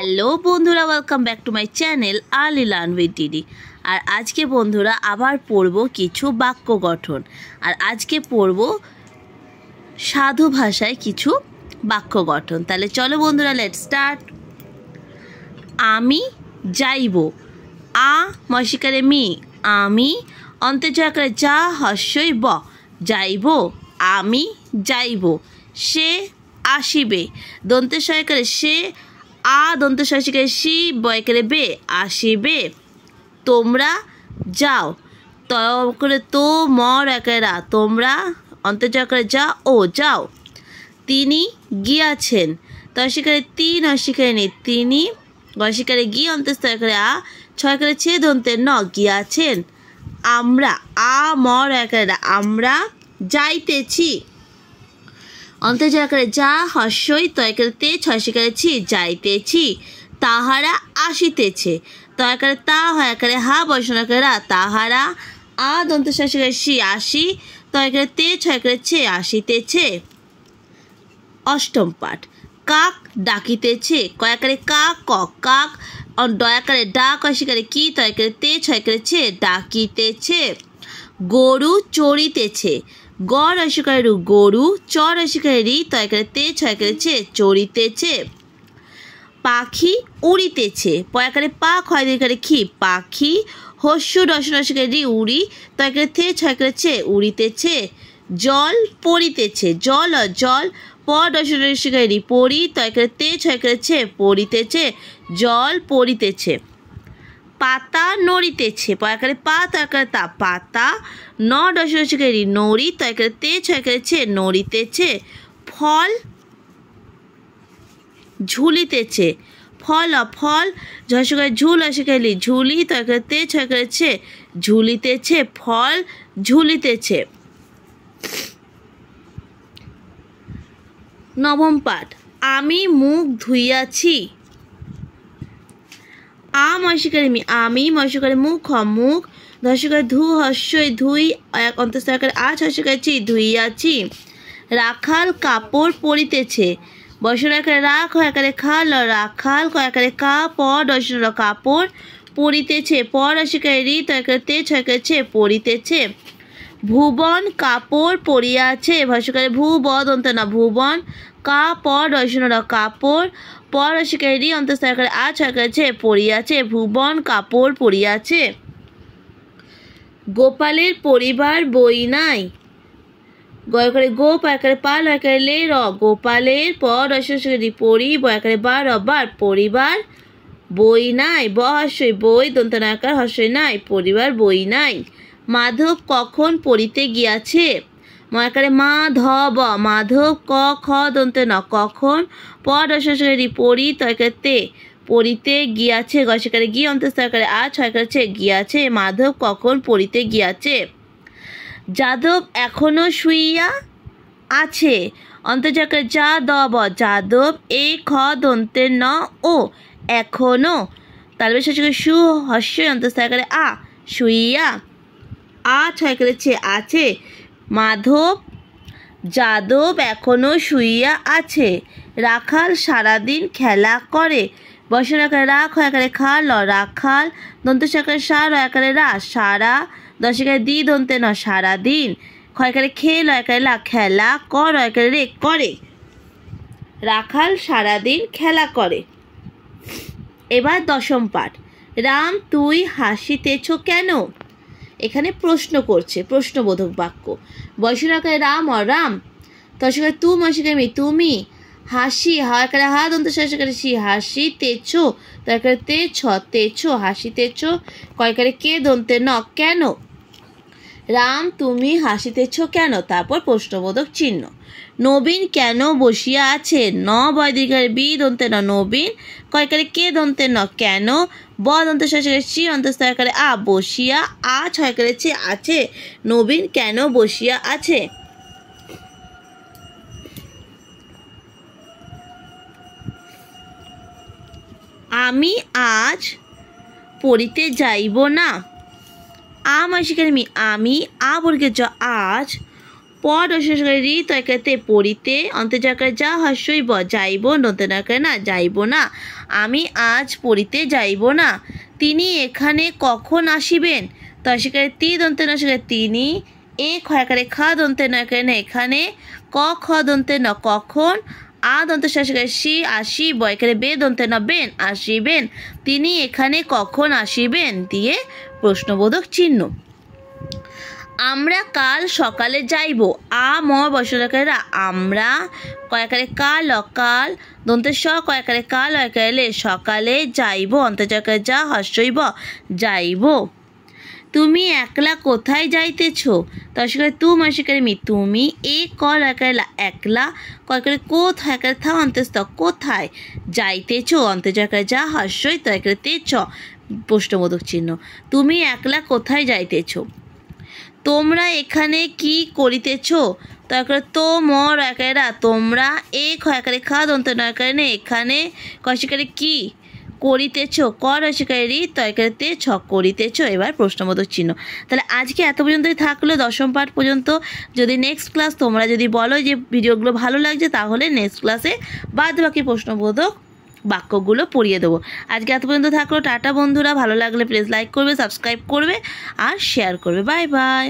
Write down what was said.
Hello বন্ধুরা, welcome back to my channel early learn with দিদি। আর আজকে বন্ধুরা আবার পড়ব কিছু বাক্য গঠন। আর আজকে পড়ব সাধু ভাষায় কিছু বাক্য গঠন। তাহলে চলো বন্ধুরা, লেটস স্টার্ট। আমি যাইব, আ মশিকারে মি, আমি অন্ত্যেজকারে যা হস্যই ব, যাইব, আমি যাইব। সে আসিবে, দন্তেশয়কারে সে, আ দন্তশয়কারে সি, বয়কারে বে, আসিবে। তোমরা যাও, ত করে তো, মর একেরা, তোমরা অন্ত্যেজকারে যা, ও যাও। তিনি গিয়াছেন, তশিকারে তিন অস্বীকারে নে, তিনি গশিকারে গি, অন্তস্তকারে আ, ছয়কারে ছে, দন্তে ন, গিয়াছেন। আমরা, আ মর একেরা, আমরা যাইতেছি। অন্ত্যেজকারে যা হস্যই, তয়কারে তে, ছয়শিকারে ছি, যাইতেছি। তাহারা আসিতেছে, তয়কারে তা, হয়কারে হা, বসনকারে রা, তাহারা। আ দন্তশয়কারে সি, আসি, তয়কারে তে, ছয়কারে ছে, আসিতেছে। অষ্টম পাঠ। কাক ডাকিতেছে, কয়াকারে কা, ক, কাক, দয়াকারে ডা, কশিকারে কি, তয়কারে তে, ছয়কারে ছে, ডাকিতেছে। গরু চড়িতেছে, গ রসিকারে রু, গরু, চ রসিকারে রি, তয়কারে তে, ছয়কারে ছে, চড়িতেছে। পাখি উড়িতেছে, পয়াকারে পা, ক্ষয় দিকারে খি, পাখি, হস্যু রস রসিকারে রি, উড়ি, তয়কারে তে, ছয়কারে ছে, উড়িতেছে। জল পড়িতেছে, জল জল, প রস রসিকারে রি, পড়ি, তয়কারে তে, ছয়কারে ছে, পড়িতেছে, জল পড়িতেছে। পাতা নড়িতেছে, পয়াকারে পা, তয়কারে তা, পাতা, ন রস রসিকারে রি, নড়ি, তয়কারে তে, ছয়কারে ছে, নড়িতেছে। ফল ঝুলিতেছে, ফল ফল, ঝসকারে ঝুল, অসিকালি ঝুলি, তয়কারে তে, ছয়কারে ছে, ঝুলিতেছে, ফল ঝুলিতেছে। নবম পাঠ। আমি মুখ ধুইয়াছি, আ মশিকারে মি, আমি মশিকারে মুখ, মুখ, ধসকারে ধু, হস্যই ধুই, এক অন্তস্তকারে আ, ছসকারে ছি, ধুইয়াছি। রাখাল কাপড় পরিতেছে, বসরাকারে রাখ, হয়াকারে খা, ল, রাখাল, কয়াকারে কা, প দর্শন কাপড় পরিতেছে, প রসিকারে রি, তয়কারে তে, ছয়কারে ছে, পরিতেছে। ভুবন কাপড় পরিয়াছে, ভাষকারে ভূ, ব দন্ত না, ভুবন, কা, প দর্শন কাপড়, প রসিকারে রি, অন্তস্তকারে আ, ছয়কারে ছে, পরিয়াছে। ভুবন কাপড় পরিয়াছে। গোপালের পরিবার বই নাই, গয়কারে গো, পায়কারে পা, লয়কারে লে, র, গোপালের, প রসিকারে পরি, বয়কারে বা, রবার, পরিবার বই নাই, ব হস্যই বই, দন্তনাকার হস্যই নাই, পরিবার বই নাই। মাধব কখন পড়িতে গিয়াছে, ময়কারে মা, ধ, ব, মাধব, ক, খ দন্তে ন, কখন, প রসিকারে পড়ি, তয়কারে তে, পড়িতে গিয়াছে, গশিকারে গি, অন্তস্তকারে আ, ছয়কারে ছে, গিয়াছে। মাধব কখন পড়িতে গিয়াছে। যাদব এখনো শুইয়া আছে, অন্তর্জাকারে যা, দ, ব, যাদব, এ খ দন্তে ন, ও, এখনো, তালবে শশিকারে সু, হস্যই অন্তস্তকারে আ, শুইয়া, আ ছয়কারে ছে, আছে। মাধব, যাদব এখনো শুইয়া আছে। রাখাল সারাদিন খেলা করে, বসরাকারে রাখ, হয়াকারে খা, ল, রাখাল, দন্তশাকারে সা, রয়াকারে রা, সারা, দশকারে দি, দন্তে ন, সারাদিন, ক্ষয়কারে খে, লয়কারে লা, খেলা, ক রয়কারে রে, করে। রাখাল সারাদিন খেলা করে। এবার দশম পাঠ। রাম তুই হাসিতেছ কেন, এখানে প্রশ্ন করছে, প্রশ্নবোধক বাক্য। বয়সরাকারে রাম, অ রাম, তশকারে তু, মশিকারে মি, তুমি, হাসি, হয়কারে হা, দন্ত শশকারে সি, হাসি, তেছ, তয়কারে তে, ছ, তেছ, হাসিতেছ, কয়কারে কে, দন্তে ন, কেন। রাম তুমি হাসিতেছ কেন, তারপর প্রশ্নবোধক চিহ্ন। নবীন কেন বসিয়া আছে, ন বয়দিকারে বি, দন্তে ন, নবীন, কয়কারে কে, দন্তে ন, কেন, ব দন্ত শশকারে সি, অন্তস্তকারে আ, বসিয়া, আ ছয়কারে ছে, আছে। নবীন কেন বসিয়া আছে। আমি আজ পড়িতে যাইব না, আ মশিকারে মি, আমি, আ বর্গে জ, আজ, প পর রি তয়কাতে পড়িতে অন্তর্জাকারে যা হস্যই ব যাইব নতুনকারে না যাইব না আমি আজ পড়িতে যাইব না তিনি এখানে কখন আসিবেন তয়কারে তি দন্তে নশকারে তিনি এ খয়াকারে খা দন্তে নয়কারে না এখানে ক খ দন্তে ন কখন আ দন্তে শাসকারে সি আসি বয়কারে বে দন্তে ন বেন আসিবেন তিনি এখানে কখন আসিবেন দিয়ে প্রশ্নবোধক চিহ্ন। আমরা কাল সকালে যাইব আ ম বসকারেরা আমরা কয়াকারে কাল অকাল দন্তে স কয়াকারে কাল অয়কারে সকালে যাইব অন্তর্জাকারে যা হস্যইব যাইব। তুমি একলা কোথায় যাইতেছ তস্কারে তু মস্কারে মি তুমি এ কল একালা একলা কয়কারে কোথায় থা অন্তস্থ কোথায় যাইতেছ অন্তর্জাকারে যা হস্যই তয়কারে তে চ প্রশ্নবোধক চিহ্ন। তুমি একলা কোথায় যাইতেছ তোমরা এখানে কি করিতেছ তয়কারে তো মর একারা তোমরা এ খয়াকারে খা দন্ত নয়কারে না এখানে কয়শিকারে কি করিতেছ কর শিকারে রি তয়কারেতে ছ করিতেছ এবার প্রশ্নবোধক চিহ্ন। তাহলে আজকে এত পর্যন্তই থাকলো দশম পাঠ পর্যন্ত। যদি নেক্সট ক্লাস তোমরা যদি বলো যে ভিডিওগুলো ভালো লাগছে তাহলে নেক্সট ক্লাসে বাদ বাকি প্রশ্নবোধক বাক্যগুলো পড়িয়ে দেবো। আজকে এত পর্যন্ত থাকলো। টাটা বন্ধুরা, ভালো লাগলে প্লিজ লাইক করবে, সাবস্ক্রাইব করবে আর শেয়ার করবে। Bye bye.